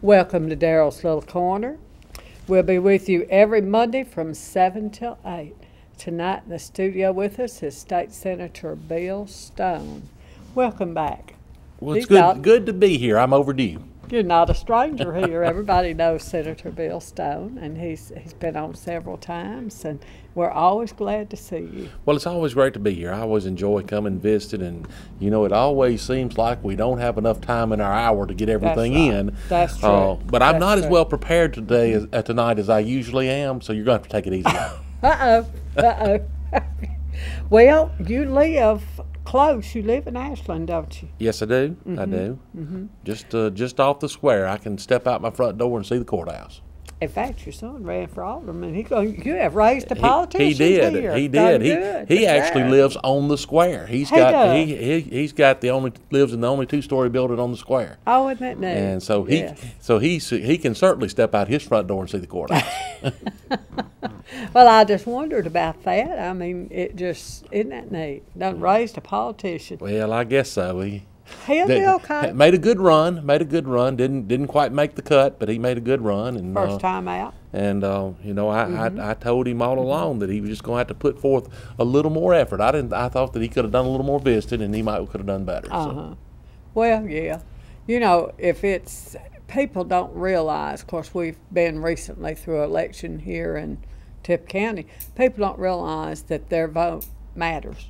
Welcome to Daryl's Little Corner. We'll be with you every Monday from 7 till 8. Tonight in the studio with us is State Senator Bill Stone. Welcome back. Well, it's good to be here. I'm overdue. You're not a stranger here. Everybody knows Senator Bill Stone, and he's been on several times, and we're always glad to see you. Well, it's always great to be here. I always enjoy coming and visiting, and it always seems like we don't have enough time in our hour to get everything in. That's true. But I'm not as well prepared tonight as I usually am, so you're going to have to take it easy. Uh-oh. Well, you live close. You live in Ashland, don't you? Yes, I do. I do. Just off the square. I can step out my front door and see the courthouse. In fact, your son ran for alderman. You have raised a politician. He did. Here. He did. He actually lives on the square. He's got the only lives in the only two-story building on the square. Oh, isn't that neat? And so he can certainly step out his front door and see the courthouse. Well, I just wondered about that. I mean, isn't that neat? Done raised a politician. Well, I guess so. He'll be okay. Made a good run. Didn't quite make the cut, but he made a good run. And first time out. And I told him all along that he was just going to have to put forth a little more effort. I thought that he could have done a little more visiting, and he could have done better. So. Well, yeah. If it's people don't realize. Of course, we've been recently through an election here in Tipp County. People don't realize that their vote matters.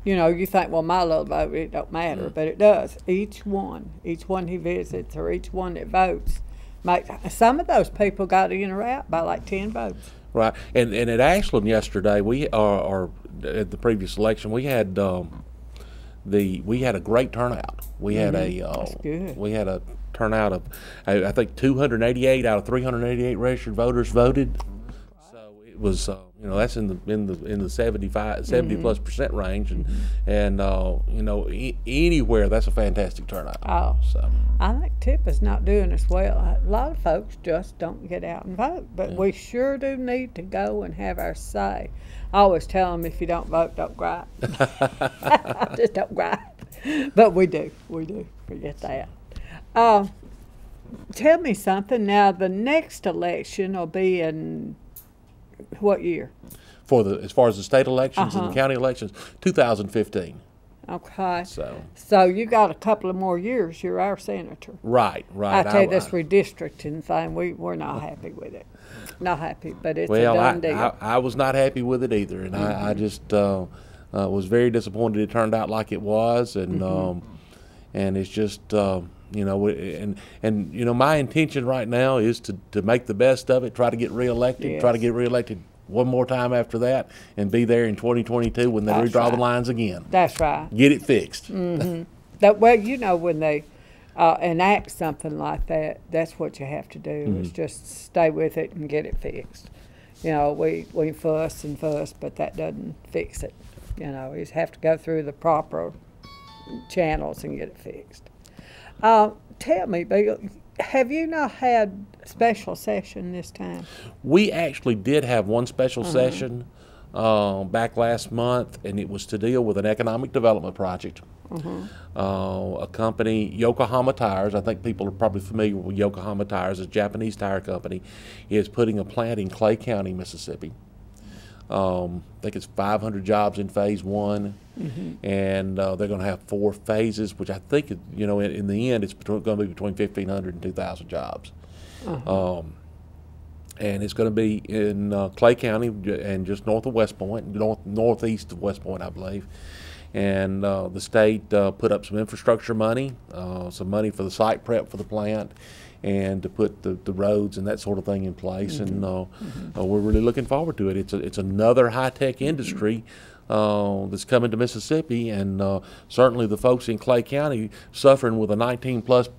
You think, well, my little vote, it don't matter, but it does. Each one he visits or each one that votes, some of those people got in or out by like 10 votes. Right, and at Ashland yesterday, or at the previous election, we had a great turnout. We had That's good. We had a turnout of I think 288 out of 388 registered voters voted. So it was. That's in the 70+% range, and anywhere that's a fantastic turnout. Oh, so I think Tipp is not doing as well. A lot of folks just don't get out and vote, but we sure do need to go and have our say. I always tell them, if you don't vote, don't gripe. Just don't gripe. But we do. Forget that. Tell me something. Now, the next election will be in what year? As far as the state elections and the county elections, 2015. Okay. So you got a couple of more years. You're our senator. Right. I tell you, this redistricting thing, we're not happy with it. Not happy, but it's a done deal. I was not happy with it either, and I just was very disappointed it turned out like it was, and it's just. My intention right now is to make the best of it, try to get reelected, try to get reelected one more time after that, and be there in 2022 when they redraw the lines again. That's right. Get it fixed. When they enact something like that, that's what you have to do, is just stay with it and get it fixed. We fuss and fuss, but that doesn't fix it. You just have to go through the proper channels and get it fixed. Tell me, Bill, have you not had special session this time? We actually did have one special session back last month, and it was to deal with an economic development project. A company, Yokohama Tires, I think people are probably familiar with Yokohama Tires, a Japanese tire company, is putting a plant in Clay County, Mississippi. I think it's 500 jobs in phase one, and they're going to have 4 phases, which I think, in the end, it's going to be between 1,500 and 2,000 jobs. And it's going to be in Clay County and just north of West Point, northeast of West Point, I believe. And the state put up some infrastructure money, some money for the site prep for the plant, and to put the roads and that sort of thing in place. And we're really looking forward to it. It's another high-tech industry that's coming to Mississippi, and certainly the folks in Clay County suffering with a 19+%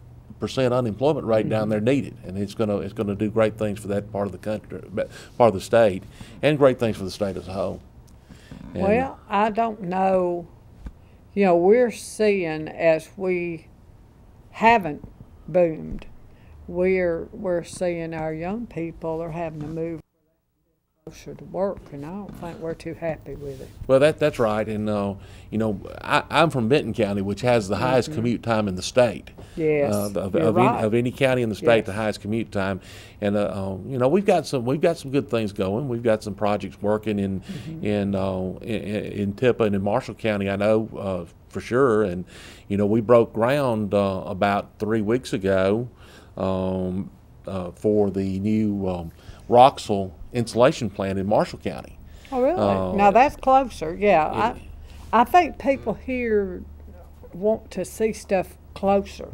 unemployment rate down there need it, and it's gonna do great things for that part of the country, part of the state, and great things for the state as a whole. And well, I don't know. We're seeing, as we haven't boomed, we're seeing our young people are having to move closer to work, and I don't think we're too happy with it. Well, that's right, and I'm from Benton County, which has the highest commute time in the state. Yes, of, you're right. of any county in the state, Yes. the highest commute time. And you know, we've got some good things going. We've got some projects working in Tippah and in Marshall County, I know for sure. And you know, we broke ground about 3 weeks ago for the new Roxel insulation plant in Marshall County. Oh, really? Uh, Now that's closer. Yeah, it- I think people here want to see stuff closer.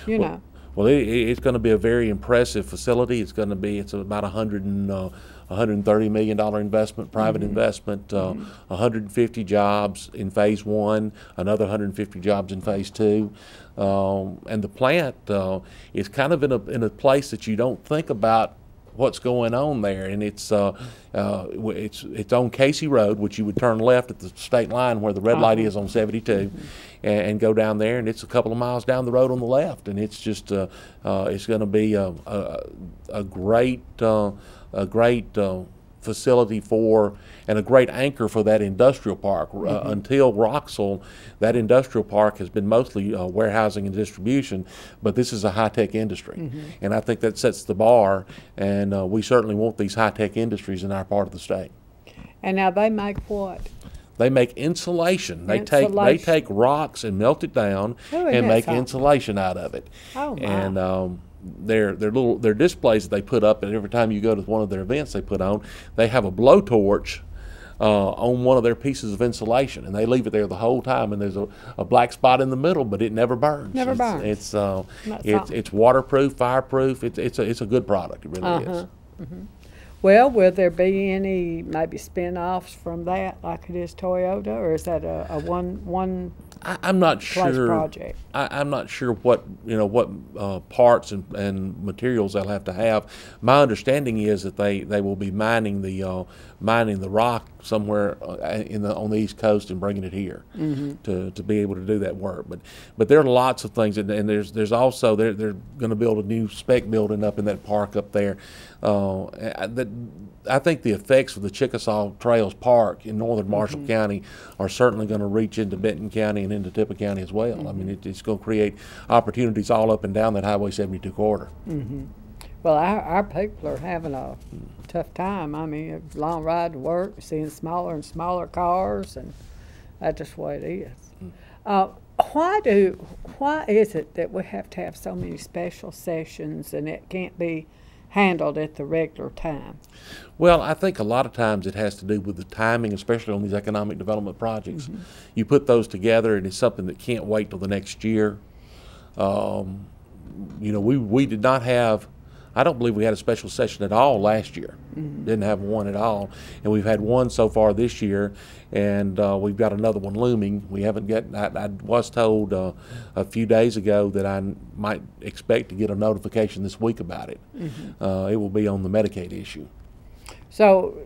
You know. Well, it's going to be a very impressive facility. It's about $130 million investment, private investment, 150 jobs in phase one, another 150 jobs in phase two. And the plant is kind of in a place that you don't think about what's going on there, and it's on Casey Road, which you would turn left at the state line where the red light is on 72, and go down there, and it's a couple of miles down the road on the left, and it's just it's going to be a great facility for, and a great anchor for that industrial park. Until Roxel, that industrial park has been mostly warehousing and distribution, but this is a high-tech industry. And I think that sets the bar, and we certainly want these high-tech industries in our part of the state. And now they make what? They make insulation. They Insulation. take rocks and melt it down Oh, isn't and that make something? insulation out of it. Oh, my. And they're displays that they put up, and every time you go to one of their events they put on, they have a blowtorch on one of their pieces of insulation, and they leave it there the whole time. And there's a black spot in the middle, but it never burns. Never burns. It's waterproof, fireproof. It's a good product. It really is. Well, will there be any maybe spin-offs from that, like it is Toyota, or is that a one I'm not place sure. project? I'm not sure what parts and materials they'll have to have. My understanding is that they will be mining the rock somewhere on the East Coast and bringing it here to be able to do that work. But there are lots of things, and there's also they're going to build a new spec building up in that park up there. I think the effects of the Chickasaw Trails Park in northern Marshall County are certainly going to reach into Benton County and into Tippah County as well. I mean, it's going to create opportunities all up and down that Highway 72 corridor. Well, our people are having a tough time. I mean, a long ride to work, seeing smaller and smaller cars, and that's just the way it is. Why is it that we have to have so many special sessions and it can't be handled at the regular time? Well, I think a lot of times it has to do with the timing, especially on these economic development projects. You put those together, and it's something that can't wait till the next year. We did not have, I don't believe we had a special session at all last year. Didn't have one at all. And we've had one so far this year, and we've got another one looming. We haven't I was told a few days ago that I might expect to get a notification this week about it. It will be on the Medicaid issue. So,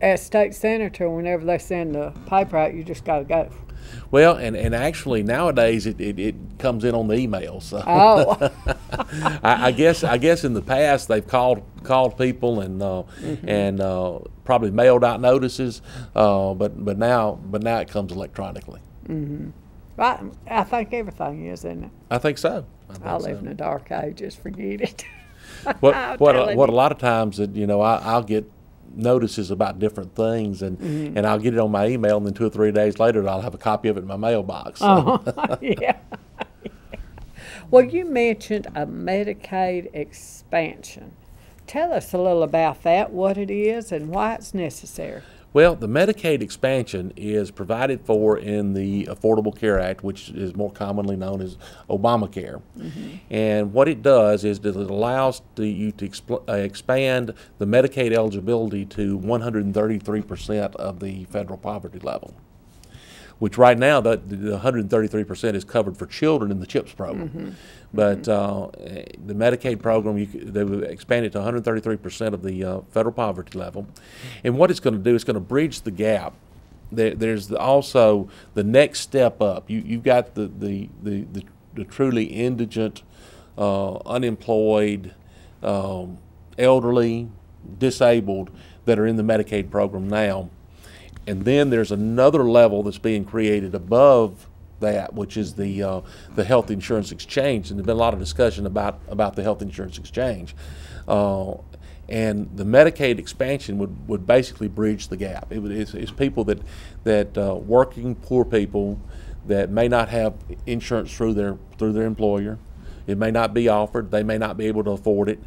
as state senator, whenever they send the paper out, you just got to go. Well, and actually nowadays it comes in on the email. So Oh. I guess in the past they've called people and probably mailed out notices, but now it comes electronically. I think everything is, isn't it? I think so. I live in the dark ages. Forget it. What I'm a telling lot of times that I'll get notices about different things, and I'll get it on my email, and then 2 or 3 days later I'll have a copy of it in my mailbox. So. Yeah. Well, you mentioned a Medicaid expansion. Tell us a little about that, what it is, and why it's necessary. Well, the Medicaid expansion is provided for in the Affordable Care Act, which is more commonly known as Obamacare. And what it does is that it allows you to expand the Medicaid eligibility to 133% of the federal poverty level, which right now the 133% is covered for children in the CHIPS program. But the Medicaid program, they will expand it to 133% of the federal poverty level. And what it's going to do is going to bridge the gap. There's also the next step up. You've got the truly indigent, unemployed, elderly, disabled that are in the Medicaid program now. And then there's another level that's being created above that, which is the health insurance exchange, and there's been a lot of discussion about the health insurance exchange. And the Medicaid expansion would basically bridge the gap. It's people that working poor people that may not have insurance through their employer. It may not be offered. They may not be able to afford it.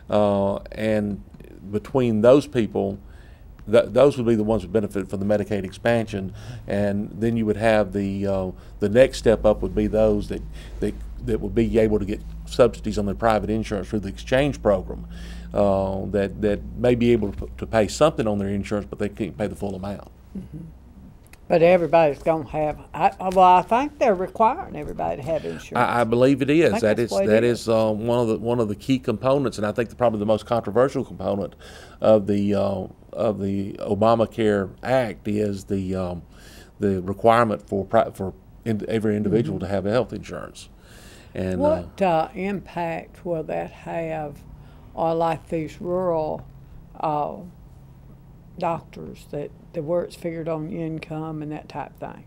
And between those people, those would be the ones who benefit from the Medicaid expansion. And then you would have the next step up would be those that would be able to get subsidies on their private insurance through the exchange program. That may be able to pay something on their insurance, but they can't pay the full amount. Mm-hmm. But everybody's going to have. I think they're requiring everybody to have insurance. I believe it is. That is one of the key components, and I think probably the most controversial component of the Obamacare Act is the requirement for every individual to have health insurance. And what impact will that have on like these rural doctors that where it's figured on income and that type of thing?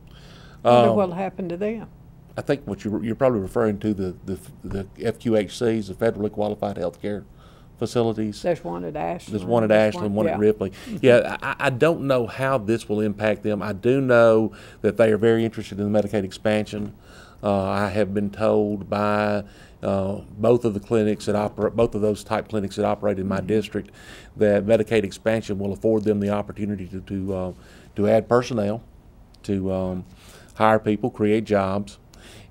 What'll happen to them? I think what you're probably referring to the FQHCs, the federally qualified health care facilities. There's one at Ashland. There's one at Ashland, one at Ripley. Mm-hmm. Yeah, I don't know how this will impact them. I do know that they are very interested in the Medicaid expansion. I have been told by both of the clinics that operate, both of those type clinics that operate in my district, that Medicaid expansion will afford them the opportunity to add personnel, to hire people, create jobs.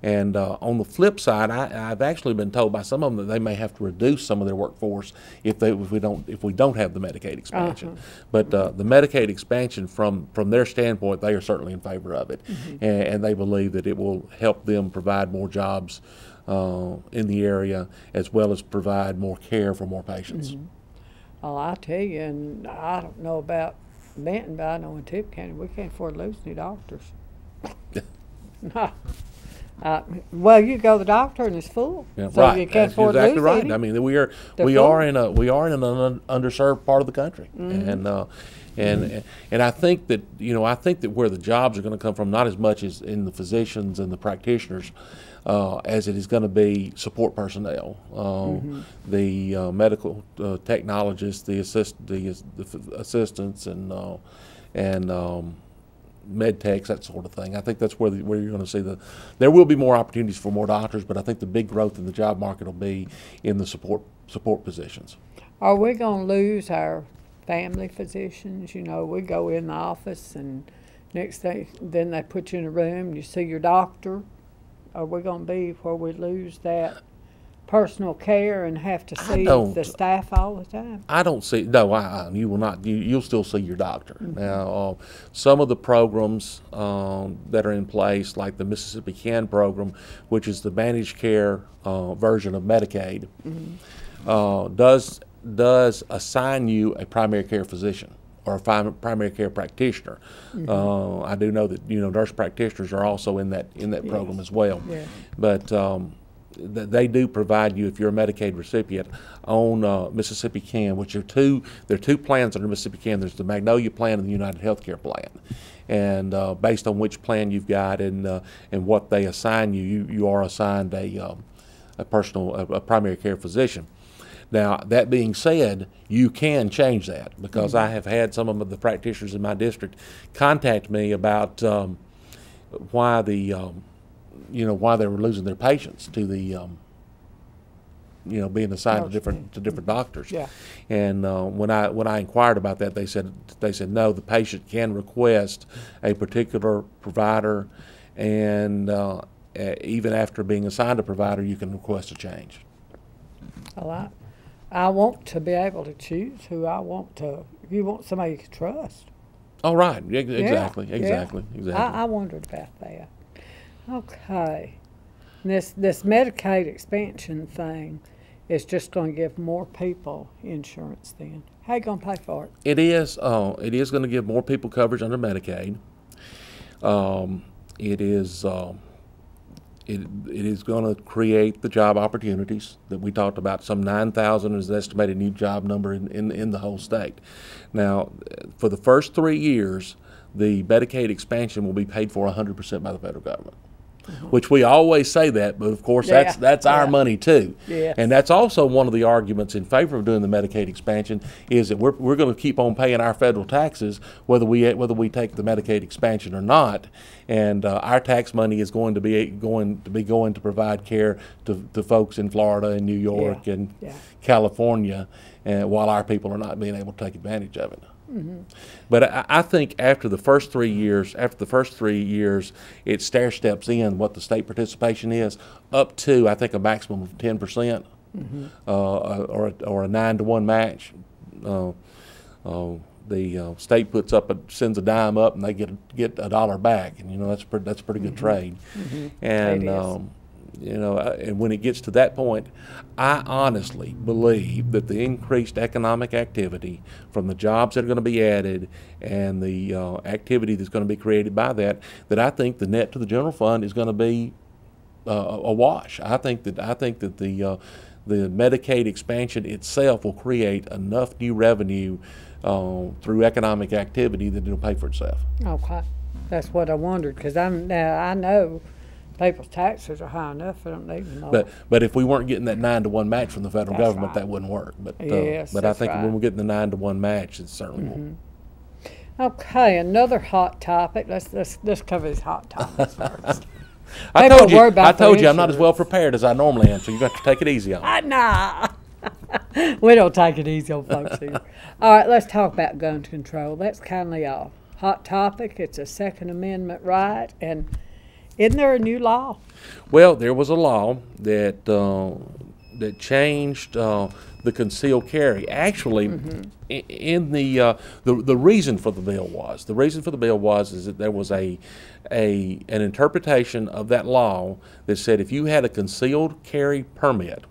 And on the flip side, I've actually been told by some of them that they may have to reduce some of their workforce if we don't have the Medicaid expansion. But the Medicaid expansion, from their standpoint, they are certainly in favor of it, and they believe that it will help them provide more jobs in the area, as well as provide more care for more patients. Well, I tell you, and I don't know about Benton, but I know in Tippah County we can't afford to lose any doctors. No. Well, you go to the doctor and it's full, yeah, so right. you can't That's afford exactly to lose right. any. I mean, we are in an underserved part of the country, and I think that where the jobs are going to come from, not as much as in the physicians and the practitioners, as it is going to be support personnel, the medical technologists, the assistants, and med techs, that sort of thing. I think that's where you're going to see there will be more opportunities for more doctors, but I think the big growth in the job market will be in the support positions. Are we going to lose our family physicians? You know, we go in the office and next thing, then they put you in a room and you see your doctor. Are we going to be where we lose that personal care and have to see the staff all the time? I don't see. No, you will not. You'll still see your doctor. Now, some of the programs that are in place, like the Mississippi CAN program, which is the managed care version of Medicaid, does assign you a primary care physician or a primary care practitioner. I do know that nurse practitioners are also in that program as well. Yeah. But they do provide you, if you're a Medicaid recipient, on Mississippi CAN, which there are two plans under Mississippi CAN. There's the Magnolia Plan and the United Healthcare Plan, and based on which plan you've got and what they assign you are assigned a primary care physician. Now, that being said, you can change that, because I have had some of the practitioners in my district contact me about why they were losing their patients to the being assigned to different doctors. Yeah. And when I inquired about that, they said no, the patient can request a particular provider, and even after being assigned a provider, you can request a change. Well, I want to be able to choose who I want to. If you want somebody you can trust. Oh, right. Exactly. I wondered about that. Okay. This Medicaid expansion thing is just going to give more people insurance then. How are you going to pay for it? It is going to give more people coverage under Medicaid. It is going to create the job opportunities that we talked about. Some 9,000 is the estimated new job number in the whole state. Now, for the first 3 years, the Medicaid expansion will be paid for 100% by the federal government. which we always say that, but of course that's our money too. Yes. And that's also one of the arguments in favor of doing the Medicaid expansion is that we're going to keep on paying our federal taxes whether we take the Medicaid expansion or not, and our tax money is going to be provide care to folks in Florida and New York and California, and while our people are not being able to take advantage of it. But I think after the first 3 years, it stair steps in what the state participation is up to, I think, a maximum of 10%, or a 9-to-1 match. The state sends a dime up, and they get a dollar back, and that's a pretty good trade. And and when it gets to that point, I honestly believe that the increased economic activity from the jobs that are going to be added and the activity that's going to be created by that I think the net to the general fund is going to be a wash. I think that the Medicaid expansion itself will create enough new revenue through economic activity that it'll pay for itself. Okay, that's what I wondered, because I know people's taxes are high enough. I don't need to know. But if we weren't getting that 9-to-1 match from the federal government, right. that wouldn't work. But yes, but I think right. when we're getting the 9-to-1 match, it certainly won't. Okay, another hot topic. Let's cover these hot topics first. I told you I'm not as well prepared as I normally am, so you got to take it easy on me. Nah. We don't take it easy on folks here. All right, let's talk about gun control. That's kind of a hot topic. It's a Second Amendment right, and isn't there a new law? Well, there was a law that changed the concealed carry. Actually, in the reason for the bill was is that there was an interpretation of that law that said if you had a concealed carry permit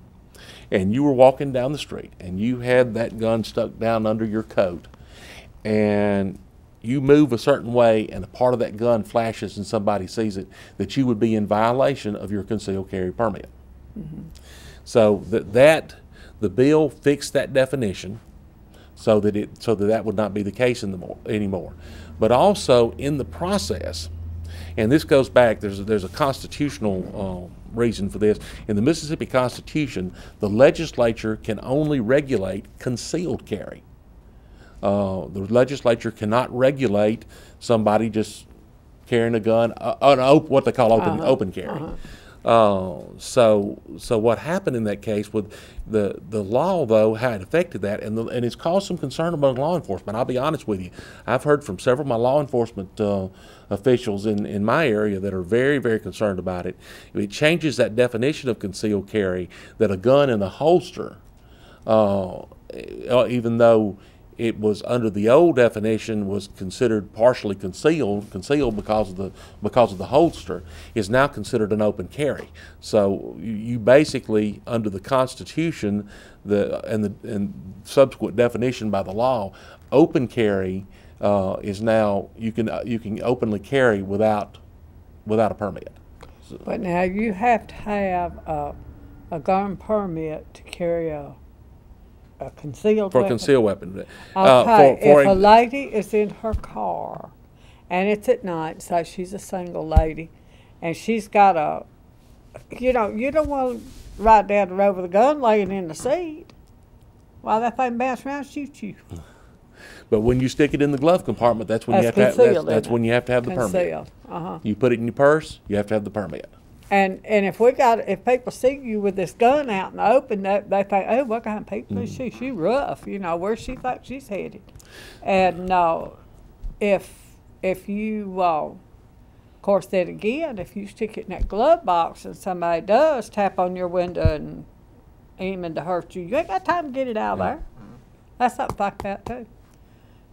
and you were walking down the street and you had that gun stuck down under your coat and you move a certain way and a part of that gun flashes and somebody sees it, that you would be in violation of your concealed carry permit. So the bill fixed that definition so that would not be the case anymore. But also in the process, and this goes back, there's a constitutional reason for this. In the Mississippi Constitution, the legislature can only regulate concealed carry. The legislature cannot regulate somebody just carrying a gun, what they call open carry. So what happened in that case with the law, though, had affected that, and it's caused some concern among law enforcement. I'll be honest with you. I've heard from several of my law enforcement officials in my area that are very, very concerned about it. It changes that definition of concealed carry, that a gun in a holster, even though it was under the old definition was considered partially concealed because of the holster, is now considered an open carry. So you basically, under the Constitution, and subsequent definition by the law, open carry is now you can openly carry without a permit. So, but now you have to have a gun permit to carry a concealed weapon. For a concealed weapon. Okay, if a lady is in her car and it's at night, so she's a single lady, and she's got you don't want to ride down the road with a gun laying in the seat. Why, that thing bounce around and shoot you. But when you stick it in the glove compartment, that's when you have to have the permit. You put it in your purse, you have to have the permit. And if people see you with this gun out in the open, they think, oh, what kind of people is she? She rough, where she thinks she's headed. And if you, of course, then again, if you stick it in that glove box and somebody does tap on your window and aiming to hurt you, you ain't got time to get it out of there. That's something like that too.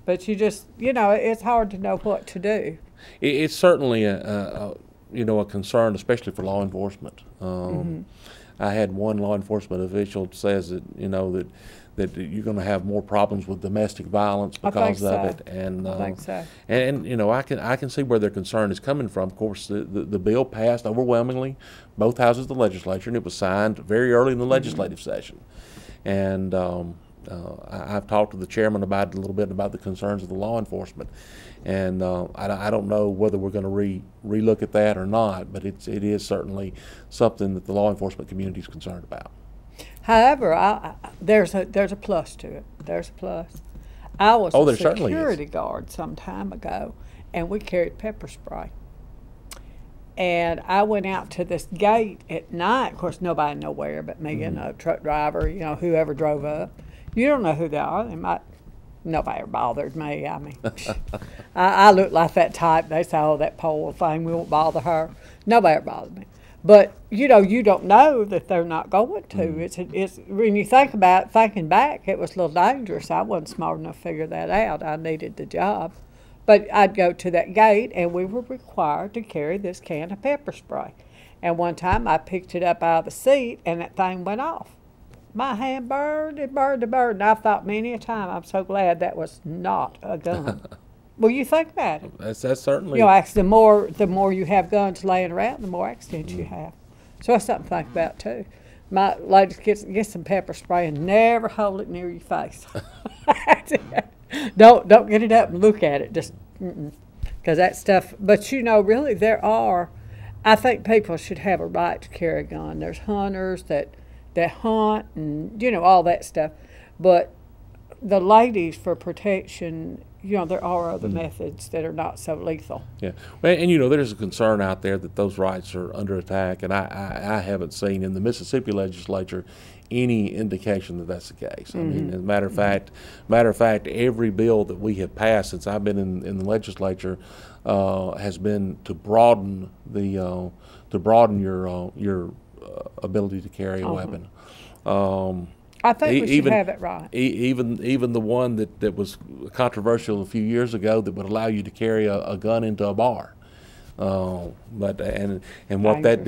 But you just, it's hard to know what to do. It's certainly a concern, especially for law enforcement. I had one law enforcement official says that that you're going to have more problems with domestic violence because of it, and I think so. And I can see where their concern is coming from. Of course, the bill passed overwhelmingly, both houses of the legislature, and it was signed very early in the legislative session. And I've talked to the chairman about it a little bit about the concerns of the law enforcement, And I don't know whether we're going to relook at that or not, but it is certainly something that the law enforcement community is concerned about. However, there's a plus to it. There's a plus. I was a security guard some time ago, and we carried pepper spray. And I went out to this gate at night. Of course, nobody nowhere but me and a truck driver, whoever drove up. You don't know who they are. Nobody ever bothered me. I mean, I look like that type. They say, oh, that pole thing, we won't bother her. Nobody ever bothered me. But, you don't know that they're not going to. It's when you think about it, thinking back, it was a little dangerous. I wasn't smart enough to figure that out. I needed the job. But I'd go to that gate, and we were required to carry this can of pepper spray. And one time I picked it up out of the seat, and that thing went off. My hand burned and burned and burned. And I've thought many a time, I'm so glad that was not a gun. Well, you think about it. That's certainly. The more you have guns laying around, the more accidents you have. So that's something to think about too. My ladies, get some pepper spray and never hold it near your face. Don't get it up and look at it. Just because that stuff. But really, I think people should have a right to carry a gun. There's hunters that hunt and all that stuff. But the ladies, for protection, there are other methods that are not so lethal. Yeah, well, and there's a concern out there that those rights are under attack, and I haven't seen in the Mississippi legislature any indication that that's the case. I mean, as a matter of fact, every bill that we have passed since I've been in the legislature has been to broaden your ability to carry a weapon. I think we should have it right. Even the one that was controversial a few years ago that would allow you to carry a gun into a bar. What that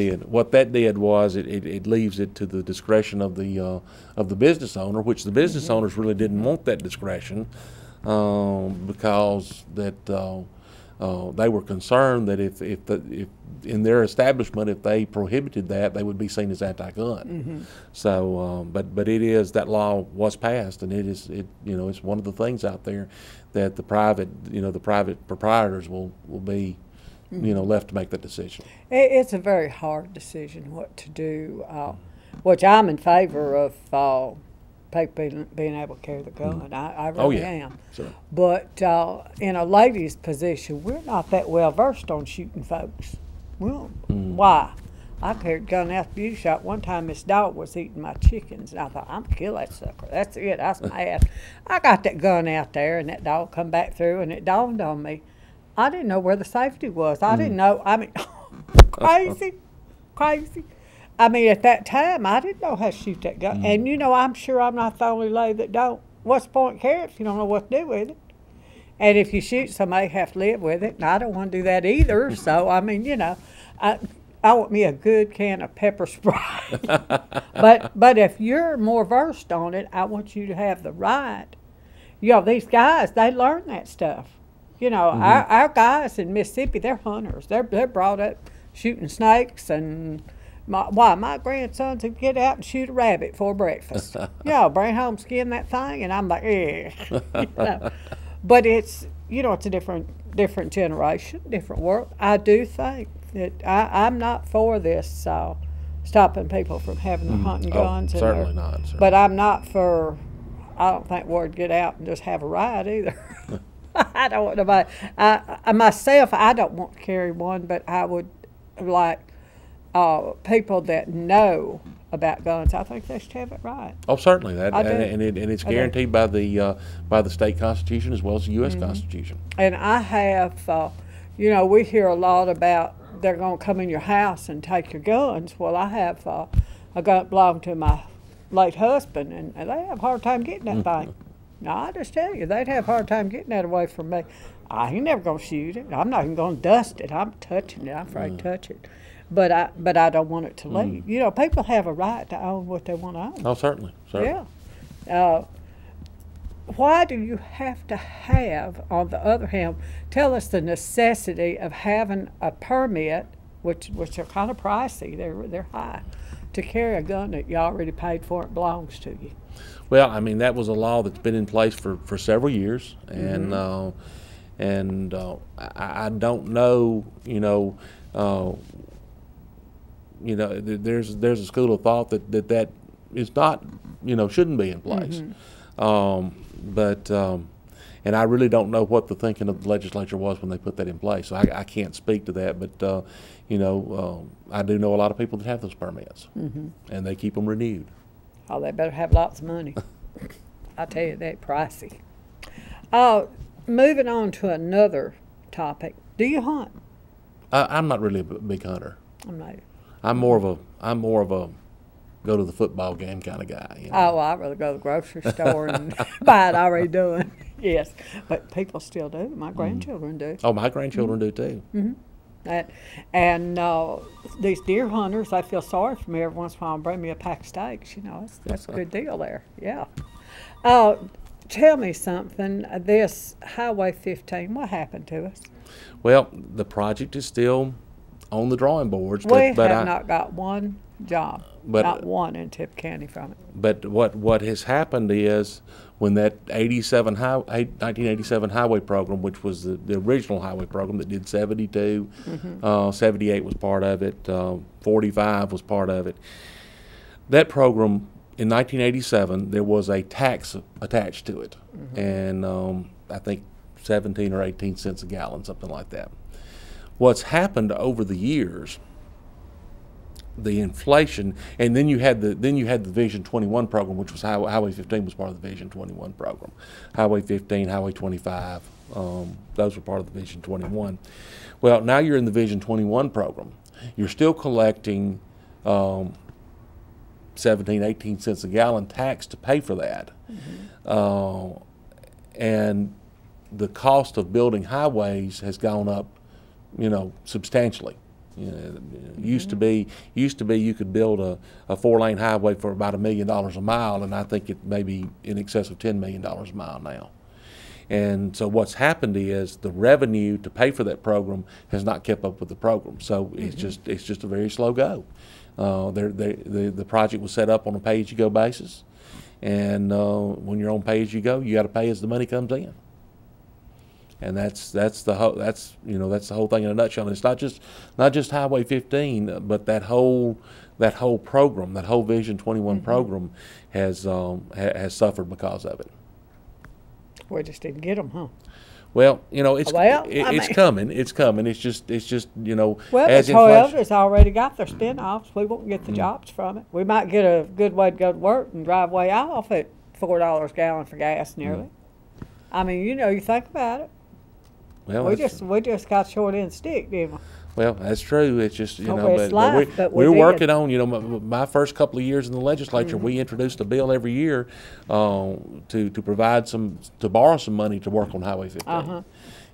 did was it leaves it to the discretion of the business owner, which the business owners really didn't want that discretion, because that they were concerned that if in their establishment, if they prohibited that, they would be seen as anti-gun. So, but that law was passed, and it's one of the things out there that the private proprietors will be left to make that decision. It's a very hard decision what to do, which I'm in favor of people being able to carry the gun. I really am. Sure. But in a lady's position, we're not that well versed on shooting folks. Well, why? I carried a gun out the beauty shop. One time this dog was eating my chickens, and I thought, I'm going to kill that sucker. That's it. I was mad. I got that gun out there, and that dog come back through, and it dawned on me. I didn't know where the safety was. I didn't know. I mean, crazy. I mean, at that time, I didn't know how to shoot that gun. And, I'm sure I'm not the only lady that don't. What's the point of carrying if you don't know what to do with it? And if you shoot somebody, you have to live with it. And I don't want to do that either. So, I mean, I want me a good can of pepper spray. but if you're more versed on it, I want you to have the right. These guys, they learn that stuff. Our guys in Mississippi, they're hunters. They're brought up shooting snakes and my grandsons would get out and shoot a rabbit for breakfast. Bring home, skin that thing, and I'm like, yeah. But it's it's a different generation, different world. I do think that I'm not for this stopping people from having their hunting guns. Certainly not. Certainly. But I'm not for. I don't think we'd get out and just have a riot either. I don't want nobody. Myself, I don't want to carry one, but I would like people that know about guns. I think they should have it right. Oh, certainly that, and it's guaranteed by the state constitution as well as the U.S. Constitution. And I have, we hear a lot about they're going to come in your house and take your guns. Well, I have a gun that belonged to my late husband, and they have a hard time getting that thing. Now, I just tell you, they'd have a hard time getting that away from me. I ain't never going to shoot it. I'm not even going to dust it. I'm touching it. I'm afraid to touch it. But I don't want it to leave. People have a right to own what they want to own. Oh, certainly. Yeah. Why do you have to have, on the other hand, tell us the necessity of having a permit, which are kind of pricey, they're high, to carry a gun that you already paid for and belongs to you? Well, I mean, that was a law that's been in place for several years, and and I don't know, there's a school of thought that is not, shouldn't be in place. And I really don't know what the thinking of the legislature was when they put that in place. So I can't speak to that, but I do know a lot of people that have those permits, and they keep them renewed. Oh, they better have lots of money. I tell you, they're pricey. Moving on to another topic. Do you hunt? I'm not really a big hunter. I'm not. I'm more of a go to the football game kind of guy. Oh, well, I'd rather go to the grocery store and buy it already done. Yes, but people still do. My grandchildren do. Oh, my grandchildren do too. And these deer hunters, they feel sorry for me every once in a while and bring me a pack of steaks. That's a good deal there. Yeah. Tell me something. This Highway 15, what happened to us? Well, the project is still on the drawing boards. We have not got one job, not one in Tippah County from it. But what has happened is when that 1987 highway program, which was the original highway program that did 72, 78 was part of it, 45 was part of it. That program, in 1987, there was a tax attached to it, and I think 17 or 18 cents a gallon, something like that. What's happened over the years, the inflation, and then you had the Vision 21 program, which was Highway 15 was part of the Vision 21 program. Highway 15, Highway 25, those were part of the Vision 21. Well, now you're in the Vision 21 program. You're still collecting 17, 18 cents a gallon tax to pay for that, and the cost of building highways has gone up, substantially. Used to be you could build a 4-lane highway for about $1 million a mile, and I think it may be in excess of $10 million a mile now. And so what's happened is the revenue to pay for that program has not kept up with the program. So it's just a very slow go. The project was set up on a pay-as-you-go basis, and when you're on pay-as-you-go, you got to pay as the money comes in. And that's the whole thing in a nutshell. And it's not just Highway 15, but that whole program, that whole Vision 21 program has suffered because of it. We just didn't get them, huh? Well, it's coming. It's coming. It's just Well, as the Toyota's already got their spin-offs. We won't get the jobs from it. We might get a good way to go to work and drive way off at $4 a gallon for gas nearly. I mean, you think about it. Well, we just got short end stick, didn't we? Well, that's true. It's just but we're working on. My first couple of years in the legislature, we introduced a bill every year to provide to borrow some money to work on Highway 15.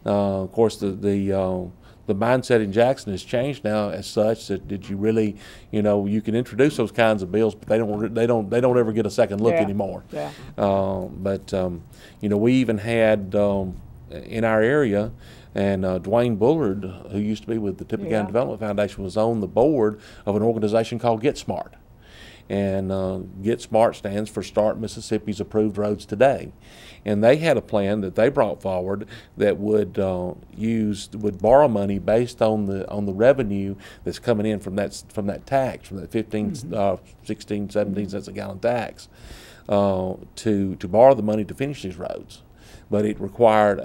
Of course, the mindset in Jackson has changed now as such that you really, you can introduce those kinds of bills, but they don't ever get a second look anymore. Yeah. But we even had in our area. And Dwayne Bullard, who used to be with the Tippah County Development Foundation, was on the board of an organization called Get Smart. And Get Smart stands for Start Mississippi's Approved Roads Today. And they had a plan that they brought forward that would borrow money based on the revenue that's coming in from that tax, from that 15, 16, 17 cents a gallon tax, to borrow the money to finish these roads. But it required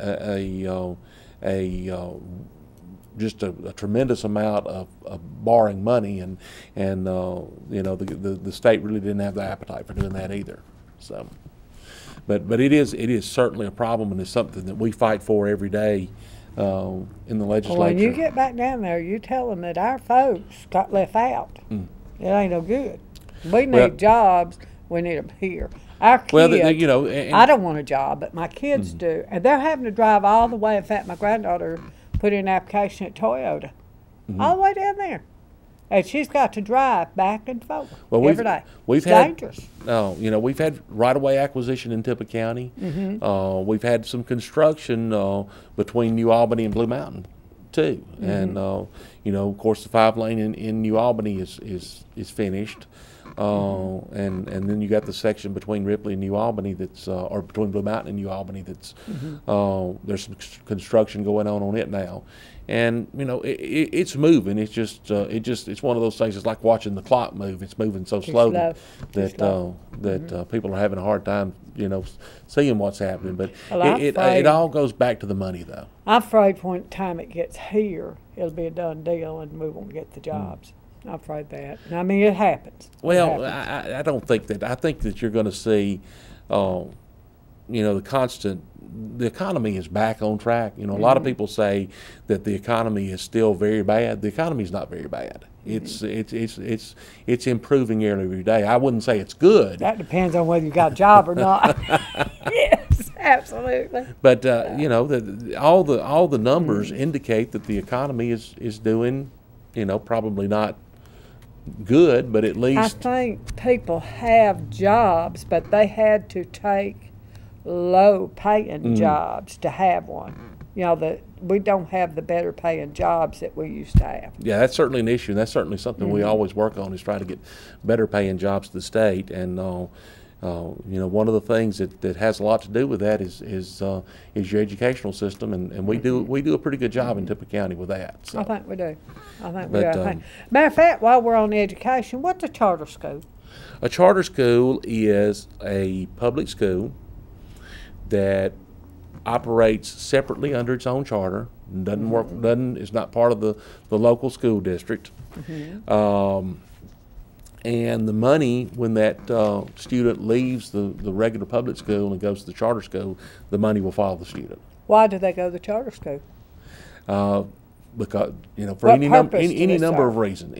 just a tremendous amount of borrowing money, and the state really didn't have the appetite for doing that either. So, but it is certainly a problem, and it's something that we fight for every day in the legislature. Well, when you get back down there, you tell them that our folks got left out. It ain't no good. We need jobs. We need them here. Our kids, I don't want a job, but my kids do. And they're having to drive all the way. In fact, my granddaughter put in an application at Toyota, all the way down there. And she's got to drive back and forth every day. It's dangerous. We've had right-of-way acquisition in Tippah County. We've had some construction between New Albany and Blue Mountain, too. And, Of course, the 5-lane in New Albany is finished. And then you got the section between Ripley and New Albany that's, or between Blue Mountain and New Albany that's, there's some construction going on it now. And, it's moving. It's just, it's one of those things. It's like watching the clock move. It's moving so slowly that people are having a hard time, seeing what's happening. But it all goes back to the money, though. I'm afraid when the time it gets here, it'll be a done deal and we won't get the jobs. I'm afraid that. I mean, it happens. Well, I don't think that. I think that you're going to see, the economy is back on track. A lot of people say that the economy is still very bad. The economy is not very bad. It's improving every day. I wouldn't say it's good. That depends on whether you got a job or not. Yes, absolutely. But all the numbers indicate that the economy is doing, probably not good, but at least I think people have jobs, but they had to take low-paying jobs to have one. We don't have the better paying jobs that we used to have. Yeah, that's certainly an issue, and that's certainly something we always work on, is try to get better paying jobs to the state. And one of the things that has a lot to do with that is your educational system, and we do a pretty good job in Tippah County with that. So. I think we do. Matter of fact, while we're on education, what's a charter school? A charter school is a public school that operates separately under its own charter. Is not part of the local school district. And the money, when that student leaves the regular public school and goes to the charter school, the money will follow the student. Why do they go to the charter school? Because for any number of reasons.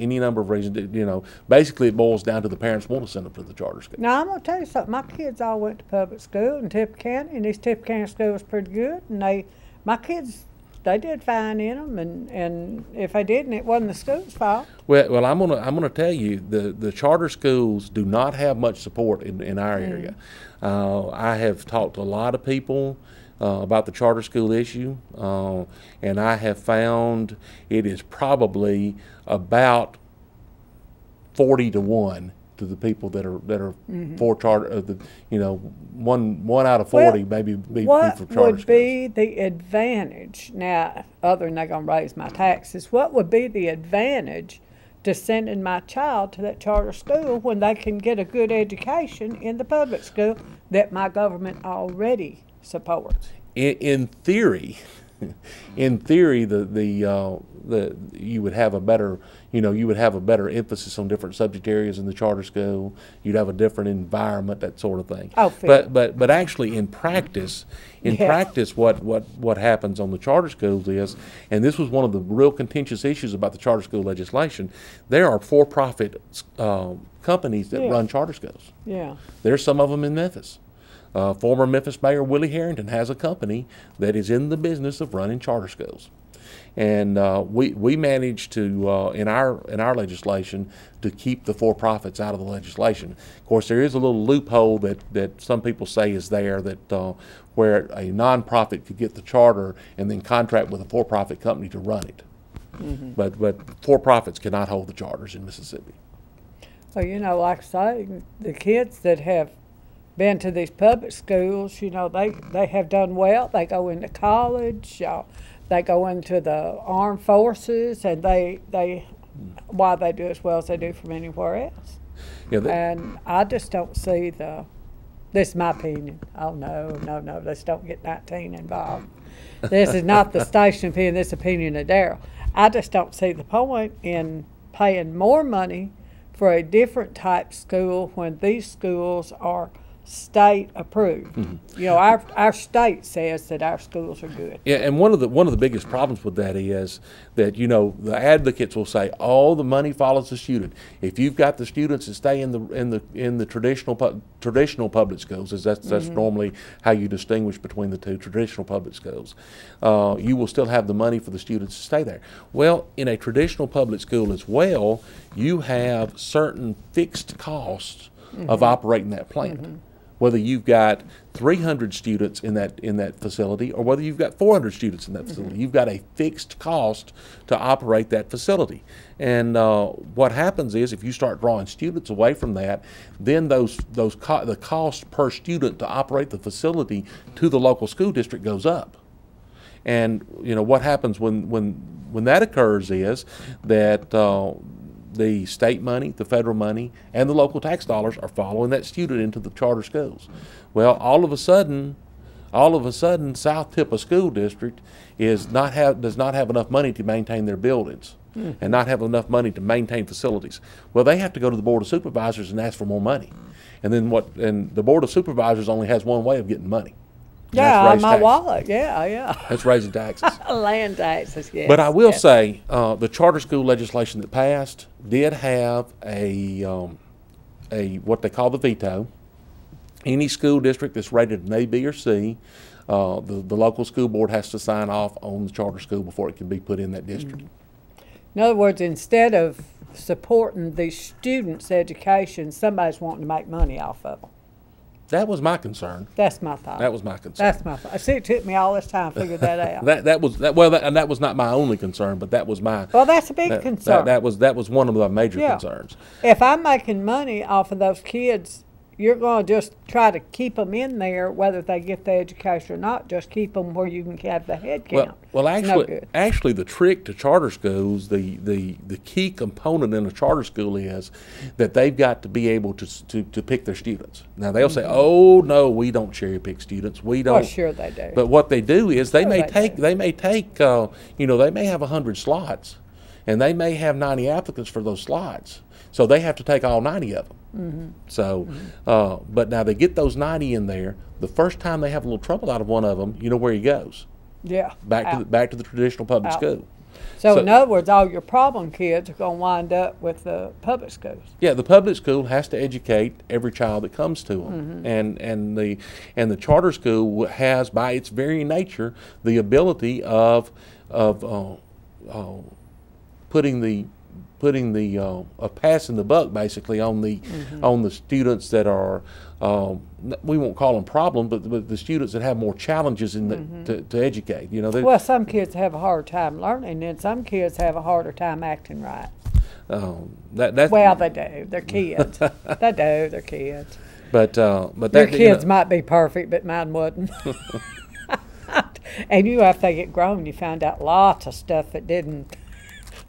Basically it boils down to the parents want to send them to the charter school. Now I'm going to tell you something. My kids all went to public school in Tippah County, and this Tippah County school was pretty good. And my kids, they did fine in them, and if they didn't, it wasn't the school's fault. Well, I'm gonna tell you, the charter schools do not have much support in our area. I have talked to a lot of people about the charter school issue, and I have found it is probably about 40-1 to the people that are for charter. One out of 40 maybe be for charter schools. What would be the advantage now, other than they're going to raise my taxes? What would be the advantage to sending my child to that charter school when they can get a good education in the public school that my government already supports? In theory, you would have a better emphasis on different subject areas in the charter school. You'd have a different environment, that sort of thing. But actually in practice, what happens on the charter schools is, and this was one of the real contentious issues about the charter school legislation, there are for-profit companies that run charter schools. Yeah. There's some of them in Memphis. Former Memphis Mayor Willie Harrington has a company that is in the business of running charter schools. And we managed to, in our legislation, to keep the for-profits out of the legislation. Of course, there is a little loophole that some people say is there, that where a nonprofit could get the charter and then contract with a for-profit company to run it. But for-profits cannot hold the charters in Mississippi. Well, like I say, the kids that have been to these public schools, they have done well. They go into college. They go into the armed forces, and why they do as well as they do from anywhere else. And I just don't see this is my opinion. Oh, no, let's don't get 19 involved. This is not the station opinion, this opinion of Daryl. I just don't see the point in paying more money for a different type school when these schools are state approved. Our state says that our schools are good. Yeah, and one of the biggest problems with that is that the advocates will say, "Oh, the money follows the student." If you've got the students that stay in the traditional public schools, as that's normally how you distinguish between the two traditional public schools, you will still have the money for the students to stay there. Well, in a traditional public school as well, you have certain fixed costs of operating that plant. whether you've got 300 students in that facility or whether you've got 400 students in that facility. You've got a fixed cost to operate that facility. And what happens is if you start drawing students away from that, then the cost per student to operate the facility to the local school district goes up. And what happens when that occurs is that the state money, the federal money, and the local tax dollars are following that student into the charter schools. Well, all of a sudden, South Tippah School District does not have enough money to maintain their buildings and not have enough money to maintain facilities. Well, they have to go to the Board of Supervisors and ask for more money. And then and the Board of Supervisors only has one way of getting money. Yeah, my wallet. Yeah. That's raising taxes. Land taxes, yes. But I will say, the charter school legislation that passed did have a what they call the veto. Any school district that's rated an A, B, or C, the local school board has to sign off on the charter school before it can be put in that district. In other words, instead of supporting the students' education, somebody's wanting to make money off of them. That was my concern. That's my thought. That was my concern. That's my thought. See, it took me all this time to figure that out. And that was not my only concern, but that was my. Well, that's a big concern. That was one of the major concerns. If I'm making money off of those kids, you're going to just try to keep them in there, whether they get the education or not. Just keep them where you can have the head count. Well, actually, the trick to charter schools, the key component in a charter school is that they've got to be able to pick their students. Now they'll say, "Oh no, we don't cherry pick students. We don't." Well, sure they do. But what they do is they may take they may have 100 slots, and they may have 90 applicants for those slots. So they have to take all 90 of them. So, but now they get those 90 in there. The first time they have a little trouble out of one of them, you know where he goes? Yeah. Back to the traditional public school. So in other words, all your problem kids are going to wind up with the public schools. Yeah, the public school has to educate every child that comes to them, and the charter school has, by its very nature, the ability of passing the buck basically on the students that are we won't call them problem, but the students that have more challenges to educate. Well, some kids have a hard time learning, and some kids have a harder time acting right. Well, they do. They're kids. They're kids. But your kids might be perfect, but mine wouldn't. And after they get grown, you find out lots of stuff that didn't.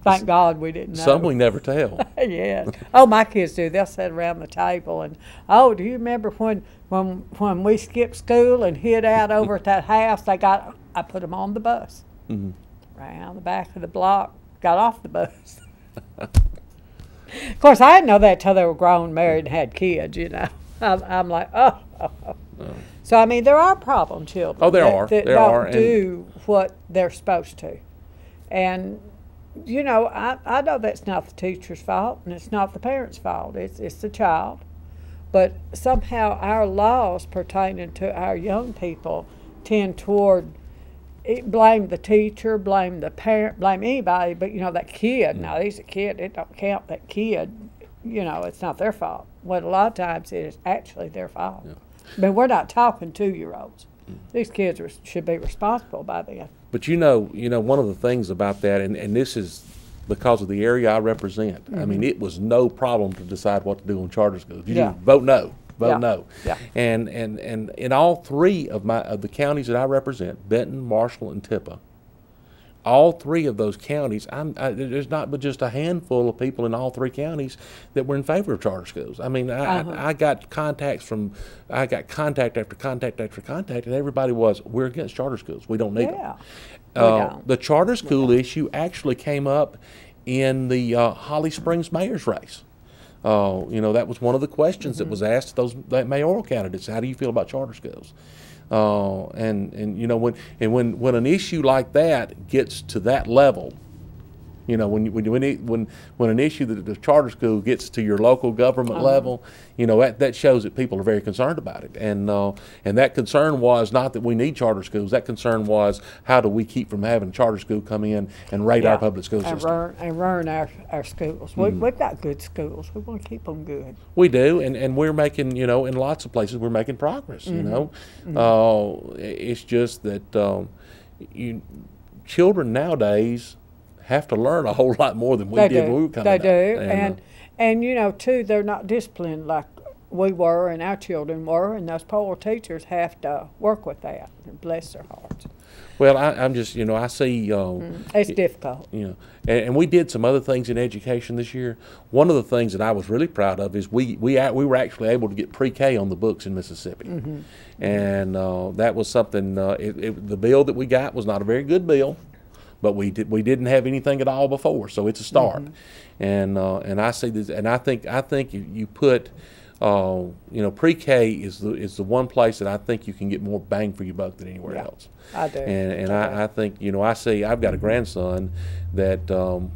Thank God we didn't know. Some we never tell. Yes. Oh, my kids do. They'll sit around the table and, oh, do you remember when we skipped school and hid out over at that house? I put them on the bus. Around the back of the block, got off the bus. Of course, I didn't know that till they were grown, married, and had kids, I'm like, oh. So, I mean, there are problem children. Oh, there are. That don't do what they're supposed to. And I know that's not the teacher's fault, and it's not the parent's fault. It's the child. But somehow our laws pertaining to our young people tend toward blame the teacher, blame the parent, blame anybody. But that kid. Now he's a kid. It don't count. That kid. It's not their fault. Well, a lot of times it is actually their fault. Yeah. But we're not talking 2-year-olds. These kids should be responsible by then. But one of the things about that, and this is because of the area I represent. I mean, it was no problem to decide what to do on charter schools. You just vote no, no. Yeah. And in all three of the counties that I represent, Benton, Marshall, and Tippah, all three of those counties, there's not but just a handful of people in all three counties that were in favor of charter schools. I mean, I got contact after contact after contact, and everybody we're against charter schools. We don't need them. The charter school issue actually came up in the Holly Springs mayor's race. That was one of the questions that was asked those mayoral candidates. How do you feel about charter schools? When an issue like that gets to that level, You know, when an issue that the charter school gets to your local government level, you know, that shows that people are very concerned about it. And that concern was not that we need charter schools. That concern was, how do we keep from having a charter school come in and raid our public school system? And run our schools. We've got good schools. We want to keep them good. We do, and we're making, you know, in lots of places we're making progress, you know. It's just that children nowadays have to learn a whole lot more than we did when we were coming up. They do, and you know, too, they're not disciplined like we were and our children were, and those poor teachers have to work with that, and bless their hearts. Well, I'm just, you know, I see. It's difficult. You know, and we did some other things in education this year. One of the things that I was really proud of is we were actually able to get pre-K on the books in Mississippi, and that was something. The bill that we got was not a very good bill, but we didn't have anything at all before, so it's a start. And I see this, and I think you put. You know, pre-K is the one place that I think you can get more bang for your buck than anywhere else. I do. And I think, you know, I've got a grandson that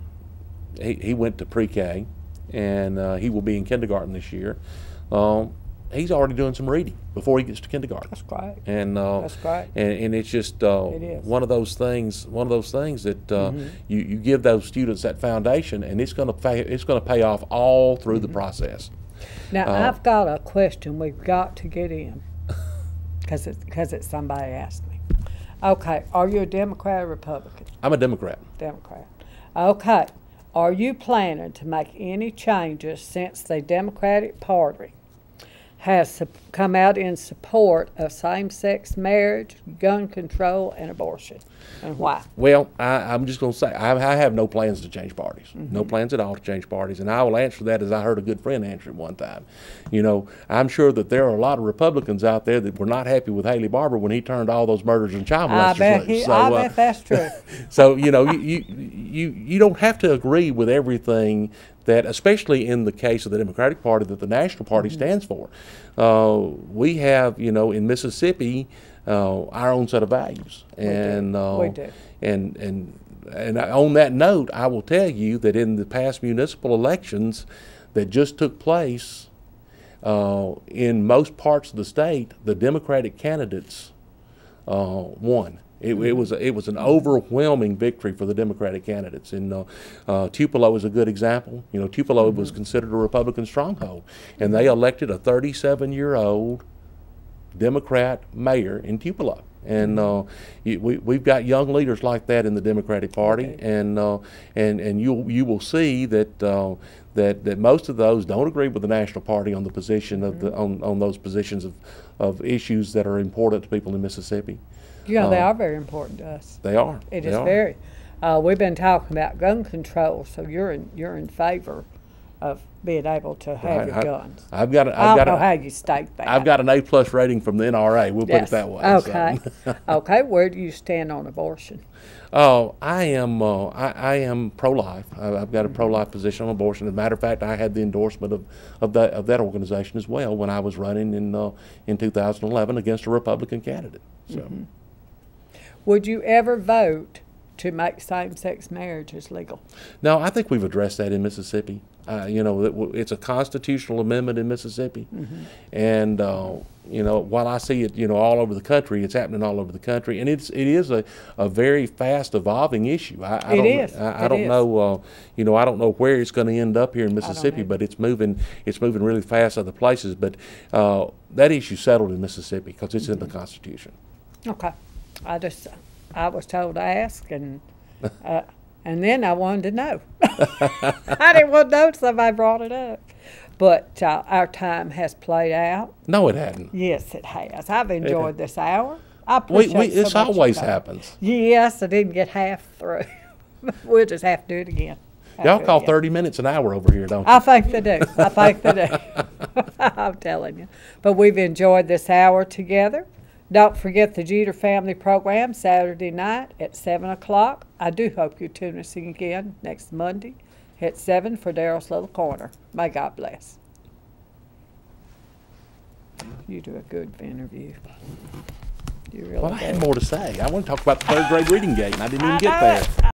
he went to pre-K, and he will be in kindergarten this year. He's already doing some reading before he gets to kindergarten. That's great. And that's great. And it's just it is. one of those things that you give those students that foundation, and it's going to pay off all through the process. Now, I've got a question we've got to get in because it's somebody asked me. Okay, are you a Democrat or Republican? I'm a Democrat. Democrat. Okay, are you planning to make any changes since the Democratic Party has come out in support of same-sex marriage, gun control, and abortion, and why? Well, I'm just going to say I have no plans to change parties, no plans at all to change parties, and I will answer that as I heard a good friend answer it one time. You know, I'm sure that there are a lot of Republicans out there that were not happy with Haley Barbour when he turned all those murders and child molesters loose. I bet that's true. So, you know, you don't have to agree with everything that, especially in the case of the Democratic Party, that the National Party stands for. We have, you know, in Mississippi, our own set of values. And we do. And on that note, I will tell you that in the past municipal elections that just took place, in most parts of the state, the Democratic candidates won. It was an overwhelming victory for the Democratic candidates, and Tupelo is a good example. You know, Tupelo was considered a Republican stronghold, and they elected a 37-year-old Democrat mayor in Tupelo. And we've got young leaders like that in the Democratic Party, and you will see that that most of those don't agree with the National Party on the position of on those positions of issues that are important to people in Mississippi. You know, they are very important to us. They are. It is very. We've been talking about gun control, so you're in favor of being able to have your guns. I don't know how you state that. I've got an A+ rating from the NRA. We'll put it that way. Okay. So. Okay. Where do you stand on abortion? I am pro-life. I've got a pro-life position on abortion. As a matter of fact, I had the endorsement of that organization as well when I was running in 2011 against a Republican candidate. So. Would you ever vote to make same-sex marriages legal? No, I think we've addressed that in Mississippi. You know, it's a constitutional amendment in Mississippi, and you know, while I see it, you know, all over the country, it's happening all over the country, and it is a very fast evolving issue. I don't know, you know, I don't know where it's going to end up here in Mississippi, but it's moving really fast other places. But that issue settled in Mississippi because it's in the Constitution. Okay. I was told to ask, and then I wanted to know. I didn't want to know, somebody brought it up. But our time has played out. No, it hadn't. Yes, it has. I've enjoyed this hour. I appreciate this always happens. Yes, I didn't get half through. We'll just have to do it again. Y'all call 30 minutes an hour over here, don't you? I think they do. I think they do. I'm telling you. But we've enjoyed this hour together. Don't forget the Jeter Family Program Saturday night at 7 o'clock. I do hope you tune us in again next Monday at 7 for Daryl's Little Corner. May God bless. You do a good interview. You really do. I had more to say. I want to talk about the third grade reading gate, and I didn't even get there.